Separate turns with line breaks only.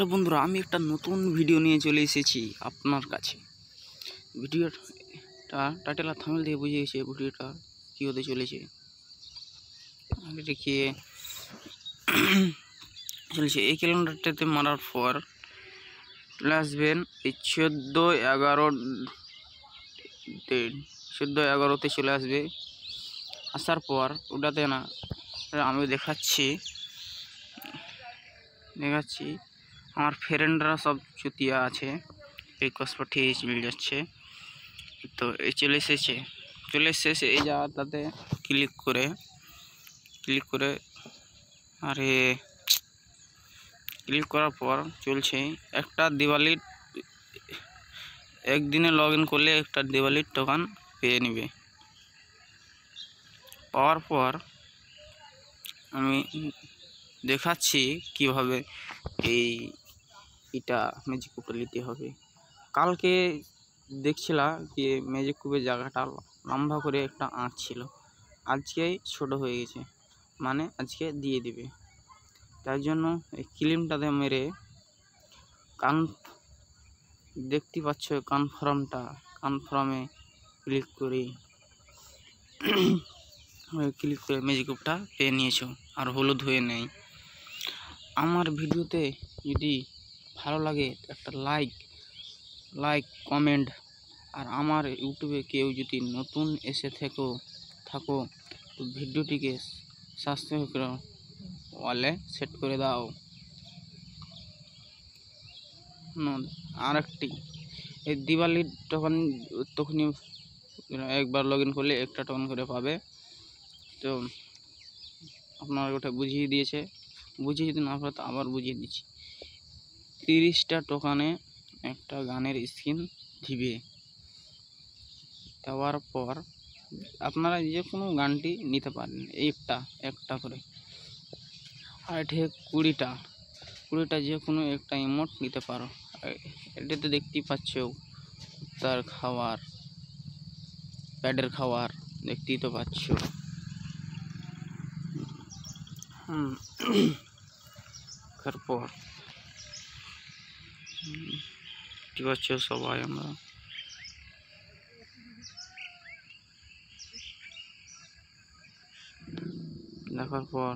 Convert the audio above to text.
Hello বন্ধুরা, আমি একটা নতুন ভিডিও নিয়ে চলে এসেছি আপনার কাছে। ভিডিওটা টাইটেল আর থাম্বনেল দিয়ে বুঝে গেছে ভিডিওটা কী হতে চলেছে। আগে দেখিয়ে চলেছে এই ক্যালেন্ডারটাতে মারার পর চলে আসবেন এই 14/11তে চলে আসবে। আসার পর ওটাতে না আমি দেখাচ্ছি আমার ফ্রেন্ডরা সব চুতিয়া আছে, রিকোয়েস্ট পাঠিয়ে মিল যাচ্ছে। তো এই চলে এসেছে এই জায়গাটাতে ক্লিক করে আরে ক্লিক করার পর চলছে একটা দিওয়ালির একদিনে লগ ইন করলে একটা দিওয়ালির টোকেন পেয়ে নেবে। পাওয়ার পর আমি দেখাচ্ছি কিভাবে এটা ম্যাজিক কুপে নিতে হবে। কালকে দেখছিলাম যে ম্যাজিক কুপের জায়গাটা লম্বা করে একটা আঁচ ছিল, আজকেই ছোট হয়ে গেছে, মানে আজকে দিয়ে দিবে। তার জন্য এই ক্লিমটাতে মেরে দেখতে পাচ্ছ কনফার্মে ক্লিক করে ম্যাজিক কুপটা পেয়ে নিয়েছো, আর হলুদ হয়ে নেই। আমার ভিডিওতে যদি ভালো লাগে একটা লাইক কমেন্ট, আর আমার ইউটিউবে কেউ যদি নতুন এসে থাকো তো ভিডিওটিকে সাবস্ক্রাইব করে ওয়ালে সেট করে দাও। আর একটি এই দিওয়ালির তখনই একবার লগ ইন করলে একটা টোকেন করে পাবে। তো আপনার ওটা বুঝিয়ে দিয়েছে, যদি না পারে তো আবার বুঝিয়ে দিচ্ছি। 30টা টোকানে একটা গানের স্ক্রিন দিবে। দেওয়ার পর আপনারা যে কোনো গানটি নিতে পারেন, একটা করে। আর এটা 20টা যে কোনো একটা ইমোট নিতে পারো। এটাতে দেখতেই পাচ্ছ তার খাওয়ার, প্যাডের খাওয়ার দেখতেই তো পাচ্ছ। তারপর কি পাচ্ছ সবাই, আমরা দেখার পর